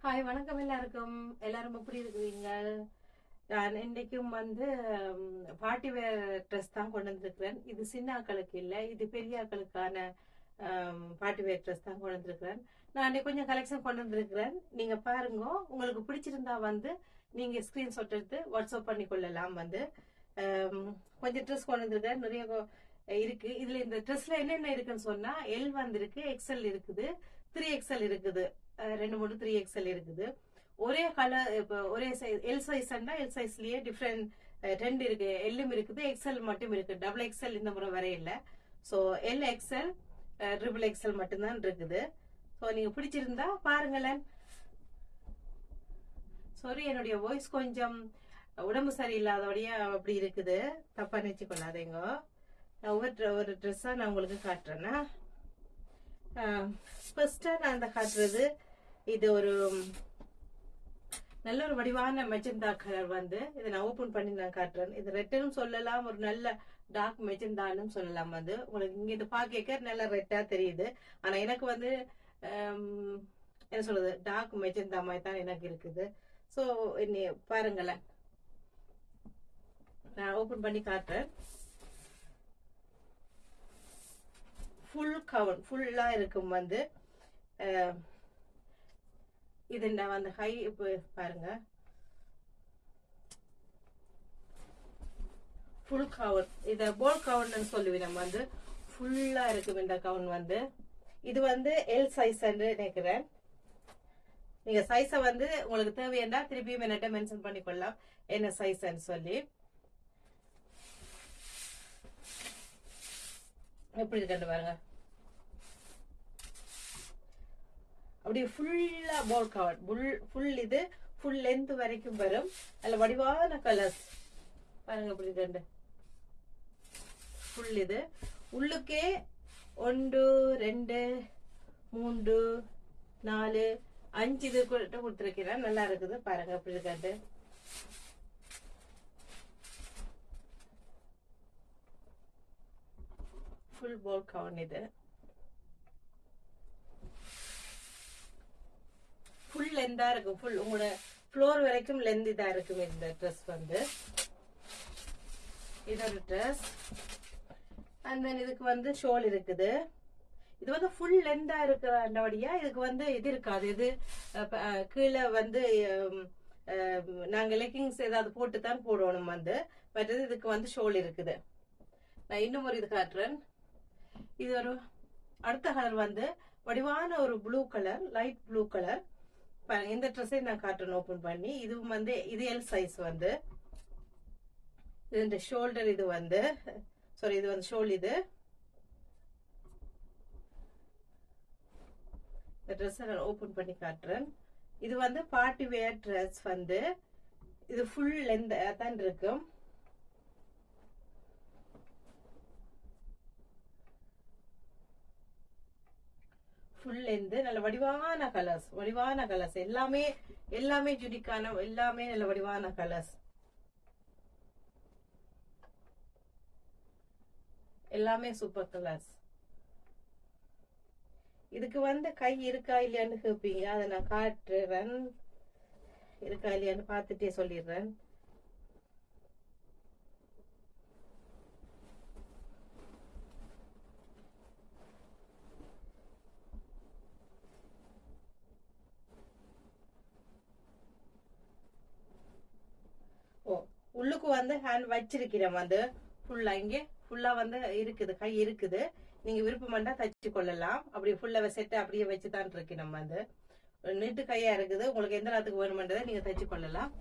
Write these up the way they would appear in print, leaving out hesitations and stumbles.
Hi வணக்கம் எல்லாருக்கும். எல்லாரும் எப்படி இருக்கிறீங்க? நான் இன்னைக்கும் பார்ட்டி வேர் ட்ரெஸ் தான் கொண்டு வந்திருக்கிறேன். இது சின்ன ஆக்களுக்கு இல்லை, இது பெரிய ஆக்களுக்கான பார்ட்டி வேர் ட்ரெஸ் தான் கொண்டு வந்திருக்கிறேன். நான் அன்னைக்கு கொஞ்சம் கலெக்ஷன் கொண்டு வந்திருக்கிறேன். நீங்க பாருங்க, உங்களுக்கு பிடிச்சிருந்தா நீங்க ஸ்கிரீன்ஷாட் எடுத்து வாட்ஸ்அப் பண்ணி கொள்ளலாம். ஆம், கொஞ்சம் ட்ரெஸ் கொண்டு வந்திருக்கிறேன். நிறைய இருக்கு. இதுல இந்த ட்ரெஸ்ல என்னென்ன இருக்குன்னு சொன்னா எல் வந்திருக்கு, எக்ஸ்எல் இருக்குது, 3XL இருக்குது, 2 3 3XL இருக்குது. ஒரே கலர், இப்போ ஒரே சைஸ் எல் சைஸ்னா எல் சைஸ்லயே டிஃப்ரெண்ட் ரெண்டு இருக்கு. எல்லும் இருக்குது, எக்ஸ்எல் மட்டும் இருக்கு. டபுள் எக்ஸ்எல் இந்த முறை வர இல்லை. So L XL triple XL மட்டும்தான் இருக்குது. ஸோ நீங்க பிடிச்சிருந்தா பாருங்களேன். சாரி, என்னுடைய வாய்ஸ் கொஞ்சம் உடம்பு சரியில்லாதபடியா அப்படி இருக்குது, தப்பா நினைச்சு கொள்ளாதீங்க. நான் ஒரு ட்ரெஸ்ஸா நான் உங்களுக்கு காட்டுறேன்னா, ஃபர்ஸ்டா நான் காட்டுறது இது ஒரு நல்ல ஒரு வடிவான மெஜந்தா கலர். இதை நான் ஓபன் பண்ணி நான் காட்டுறேன். இது ரெட்டும் சொல்லலாம், ஒரு நல்ல டார்க் மெஜந்தான்னு சொல்லலாம். உங்களுக்கு இங்க இது பாக்க நல்ல ரெட்டா தெரியுது. ஆனா எனக்கு என்ன சொல்றது, டார்க் மெஜந்தா மாதிரி தான் எனக்கு இருக்குது. ஸோ பாருங்களேன், நான் ஓபன் பண்ணி காட்டுறேன். ஃபுல் கவுன் ஃபுல்லா இருக்கும். இது நான் ஹை பாருங்க, ஃபுல் கவுன். இத போல் கவுன் சொல்லுவேன். நம்ம ஃபுல்லா இருக்கும் இந்த கவுன். இது எல் சைஸ் நினைக்கிறேன். நீங்க சைஸ உங்களுக்கு தேவையா திருப்பியும் என்னட்ட மென்ஷன் பண்ணிக்கொள்ளலாம் என்ன சைஸ் சொல்லி. எப்படி இருக்கு பாருங்க, அப்படியே ஃபுல்லா போல் கவர், ஃபுல் இது ஃபுல் லென்த் வரைக்கும் வரும். நல்ல வடிவான கலர்ஸ் பாருங்க, எப்படி இருக்கு ஃபுல். இது உள்ளுக்கே 1 2 3 4 5 இது கொடுத்துருக்கிறேன். நல்லா இருக்குது பாருங்க, எப்படி இருக்காது. ஃபுல் போல் கவுன். இது ஃபுல் லென்தா இருக்கும். ஃபுல் உங்களோட ஃப்ளோர் வரைக்கும் லென்த் இதா இருக்கும் இந்த ட்ரெஸ். இதோட ட்ரெஸ். அண்ட் தென் இதுக்கு ஷோல் இருக்குது. இது ஃபுல் லென்தா இருக்கிறபடியா இதுக்கு இது இருக்காது. இது கீழே நாங்க லெக்கிங்ஸ் ஏதாவது போட்டு தான் போடணும். பட் இதுக்கு ஷோல் இருக்குது. நான் இன்னும் ஒரு இது காட்டுறேன். இது ஒரு அடுத்த கலர் வடிவான ஒரு blue colour, light blue colour. இந்த ட்ரெஸ்ஸை நான் காட்டுறேன் ஓபன் பண்ணி. இதுவும் இது எல் சைஸ். இது இந்த ஷோல்டர். இது சாரி, இது ஷோல். இது இந்த ட்ரெஸ்ஸை நான் ஓபன் பண்ணி காட்டுறேன். இது பார்ட்டி வேர் ட்ரெஸ். இது ஃபுல் லென்த் தான் இருக்கும். ஃபுல் லென்த், நல்ல வடிவான கலர்ஸ். எல்லாமே ஜுடிக்கான, எல்லாமே நல்ல வடிவான கலர்ஸ். எல்லாமே சூப்பர் கலர்ஸ். இதுக்கு கை இருக்கா இல்லையான்னு கேட்பீங்க. அதை நான் காட்டுறேன். இருக்கா இல்லையான்னு பார்த்துட்டே சொல்லிடுறேன். உள்ளுக்கு ஹேண்ட் வச்சிருக்கிறேன். ஃபுல்லா இங்கே ஃபுல்லா இருக்குது, கை இருக்குது. நீங்க விருப்பம்ண்டா தச்சு கொள்ளலாம். அப்படி ஃபுல்லா செட் அப்படியே வச்சுதான் இருக்கு. நம்ம நீட்டு கையா இருக்குது. உங்களுக்கு எந்த நேரத்துக்கு வேணுமென்றதை நீங்க தச்சு கொள்ளலாம்.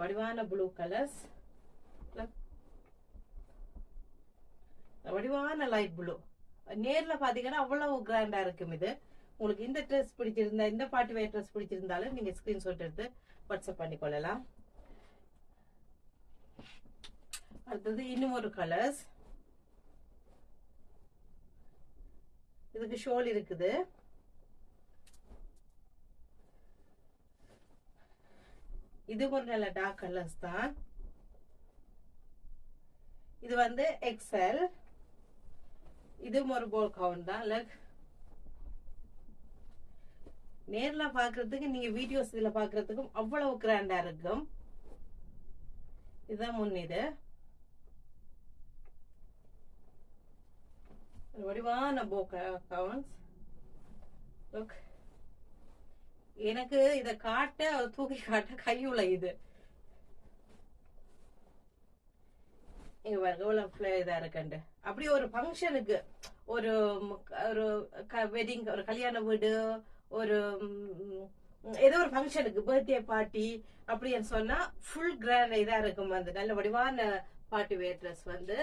வடிவான ப்ளூ கலர்ஸ், வடிவான லைட் ப்ளூ. நேர்ல பாத்தீங்கன்னா அவ்வளவு கிராண்டா இருக்கும். இது உங்களுக்கு இந்த ட்ரெஸ் பிடிச்சிருந்தா, இந்த பார்ட்டி வேர் ட்ரெஸ் பிடிச்சிருந்தாலும் நீங்க ஸ்கிரீன்ஷாட் எடுத்து வாட்ஸ்அப் பண்ணி கொள்ளலாம். அடுத்தது இன்னும் ஒரு கலர்ஸ். இதுக்கு ஷோல் இருக்குது. இது ஒரு நல்ல டார்க் கலர்ஸ் தான். இது வந்து எக்ஸ்எல். இதுவும் ஒரு போல் கவுண்ட் தான். லைக் நேர்ல பாக்குறதுக்கு நீங்க வீடியோஸ் இதுல பாக்குறதுக்கும் அவ்வளவு கிராண்டா இருக்கும். இதுதான் முன். இது வடிவான போ கவுண்ட்ஸ். எனக்கு இத காட்ட தூக்கி காட்ட கையுள்ள இது இதா இருக்கண்டு. அப்படி ஒரு ஃபங்க்ஷனுக்கு, ஒரு ஒரு வெட்டிங், ஒரு கல்யாண வீடு, ஒரு ஏதோ ஒரு ஃபங்க்ஷனுக்கு, பர்த்டே பார்ட்டி அப்படின்னு சொன்னா ஃபுல் கிராண்ட் இதா இருக்கும். வந்து நல்ல வடிவான பார்ட்டி வேர் ட்ரெஸ் வந்து.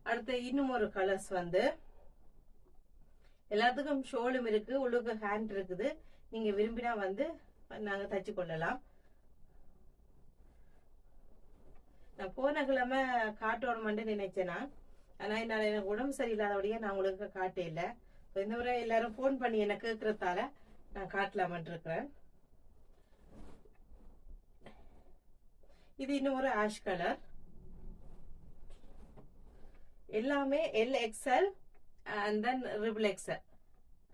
அடுத்து இன்னும் ஒரு கலர்ஸ் வந்து எல்லாத்துக்கும் ஷோலும் இருக்கு, உள்ளுக்கு ஹேண்ட் இருக்குது. நீங்க விரும்பினா வந்து நாங்க தச்சு கொள்ளலாம். நான் போன கிழமை காட்டணும்னு நினைச்சேன் நான். ஆனா என்னால எனக்கு உடம்பு சரியில்லாதபடியே நான் உங்களுக்கு காட்டே இல்லை. இந்த முறை எல்லாரும் போன் பண்ணி என்ன கேட்கறதால நான் காட்டலாமன் இருக்கிறேன். இது இன்னும் ஒரு ஆஷ் கலர். எல்லாமே LXL and then XXL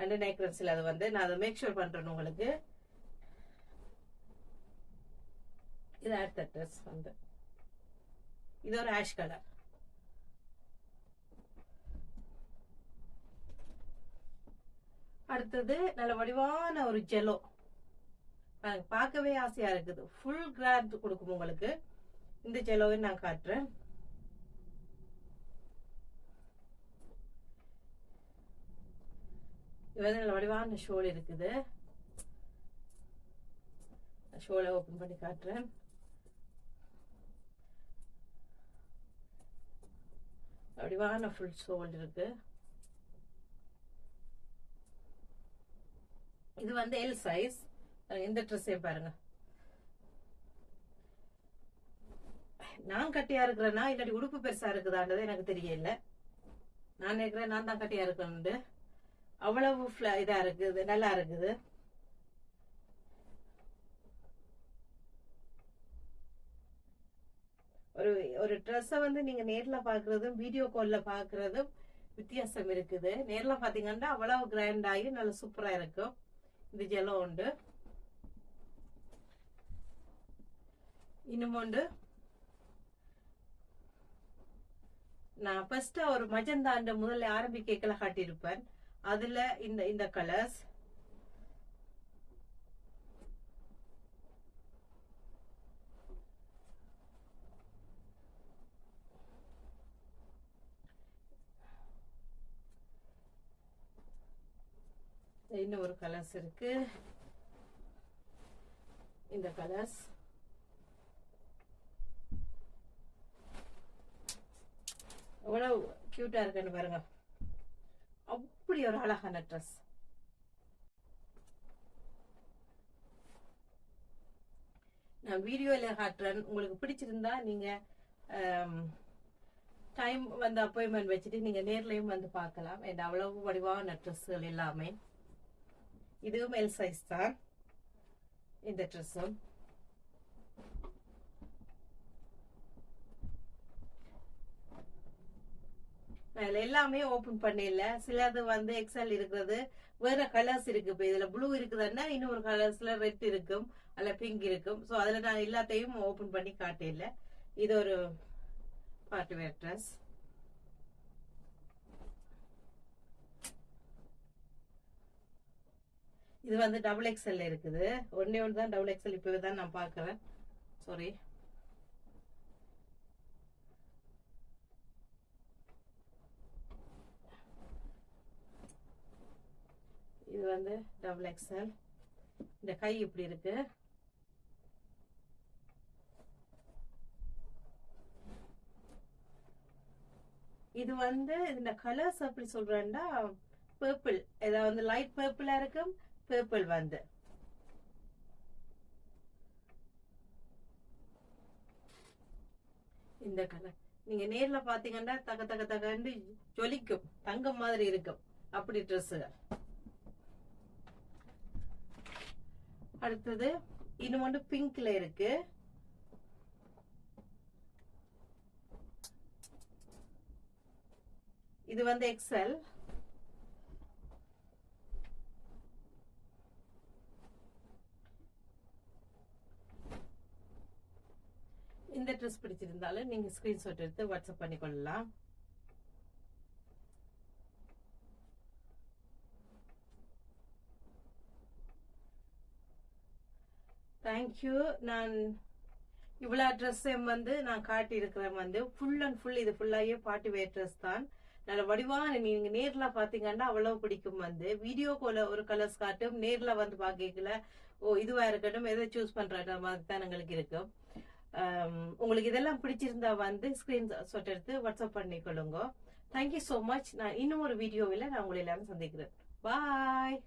and நெக்லஸ்ல அது வந்து நான் அதை மேக் ஷூர் பண்றேன் உங்களுக்கு. இது அடுத்த ட்ரெஸ் வந்து இது ஒரு ஆஷ் கலர். அடுத்தது நல்ல வடிவான ஒரு ஜெலோ. பார்க்கவே ஆசையா இருக்குது. ஃபுல் கிராண்ட் கொடுக்கும் உங்களுக்கு. இந்த ஜெலோவை நான் காட்டுறேன். இது வந்து நல்ல வடிவான ஷோல் இருக்குது. ஷோலை ஓபன் பண்ணி காட்டுறேன். வடிவான ஃபுல் ஷோல் இருக்கு. இது வந்து எல் சைஸ். இந்த ட்ரெஸ்ஸே பாருங்க. நான் கட்டியா இருக்கிறேன்னா இல்லாட்டி உடுப்பு பெருசா இருக்குதான்றது எனக்கு தெரியல. நான் நினைக்கிறேன் நான் தான் கட்டியா இருக்கேன்னு. அவ்வளவு இதா இருக்குது, நல்லா இருக்குது. ஒரு ஒரு ட்ரெஸ்ஸை வந்து நீங்க நேர்ல பாக்குறதும் வீடியோ கால்ல பாக்குறதும் வித்தியாசம் இருக்குது. நேர்ல பாத்தீங்கன்னா அவ்வளவு கிராண்ட் ஆகி நல்ல சூப்பரா இருக்கும். இது ஜெலோ உண்டு. இன்னும் உண்டு. நான் ஃபர்ஸ்ட் ஒரு மஜந்தாண்ட முதல்ல ஆரம்பிக்கல காட்டியிருப்பேன். அதுல இந்த கலர்ஸ் இன்னும் ஒரு கலர்ஸ் இருக்கு. இந்த கலர்ஸ் எவ்வளவு கியூட்டா இருக்குன்னு பாருங்க. அப்படி ஒரு அழகான ட்ரெஸ். நான் வீடியோல காட்டுறேன். உங்களுக்கு பிடிச்சிருந்தா நீங்க டைம் வந்து அப்பாயின்மெண்ட் வச்சுட்டு நீங்க நேர்லயும் வந்து பார்க்கலாம். என் அவ்வளவு வடிவான ட்ரெஸ்ஸுகள் எல்லாமே. இதுவும் எல் சைஸ் தான். இந்த ட்ரெஸ்ஸும் எல்லாமே ஓபன் பண்ணல. சிலது வந்து எக்ஸல் இருக்கிறது, வேற கலர்ஸ் இருக்கு. இப்ப இதுல ப்ளூ இருக்குதுன்னா இன்னொரு கலர்ஸ்ல ரெட் இருக்கும், அல்ல பிங்க் இருக்கும். சோ அதுல நான் எல்லாத்தையும் ஓபன் பண்ணி காட்டல. இது ஒரு பார்ட்டி வேர் ட்ரெஸ். இது வந்து XXL இருக்குது. ஒன்னே ஒன்று தான் XXL. இப்பவே தான் நான் பாக்குறேன். சாரி. இது வந்து XXL. இந்த கை இப்படி இருக்கு. இது வந்து இந்த கலர்ஸ் அப்படி சொல்றேன்னா பர்பிள், ஏதாவது வந்து லைட் பர்பிளா இருக்கும். பர்பிள் வந்து இந்த கலர் நீங்க நேர்ல பாத்தீங்கன்னா தக தக தகன்னு ஜொலிக்கும், தங்கம் மாதிரி இருக்கும். அப்படி ட்ரெஸ்ஸுகள். அடுத்தது இன்னும் ஒன்று பிங்க்ல இருக்கு. இது வந்து எக்ஸல். இந்த ட்ரெஸ் பிடிச்சிருந்தாலும் நீங்க ஸ்கிரீன்ஷாட் எடுத்து வாட்ஸ்அப் பண்ணிக்கொள்ளலாம். தேங்க்யூ. நான் இவ்வளோ ட்ரெஸ்ஸையும் வந்து நான் காட்டி இருக்கிறேன் வந்து ஃபுல் அண்ட் ஃபுல் இது ஃபுல்லாகவே பார்ட்டி வேர் ட்ரெஸ் தான். நல்ல வடிவான நீங்க நேர்ல பாத்தீங்கன்னா அவ்வளவு பிடிக்கும். வந்து வீடியோக்குள்ள ஒரு கலர்ஸ் காட்டும், நேர்ல வந்து பாக்கல ஓ இதுவா இருக்கட்டும் எதை சூஸ் பண்ற மாதிரி தான் எங்களுக்கு இருக்கும். உங்களுக்கு இதெல்லாம் பிடிச்சிருந்தா வந்து ஸ்கிரீன்ஷாட் எடுத்து வாட்ஸ்அப் பண்ணிக்கொள்ளுங்க. Thank you so much. நான் இன்னும் ஒரு வீடியோவில் நான் உங்களை எல்லாரும் சந்திக்கிறேன். பாய்.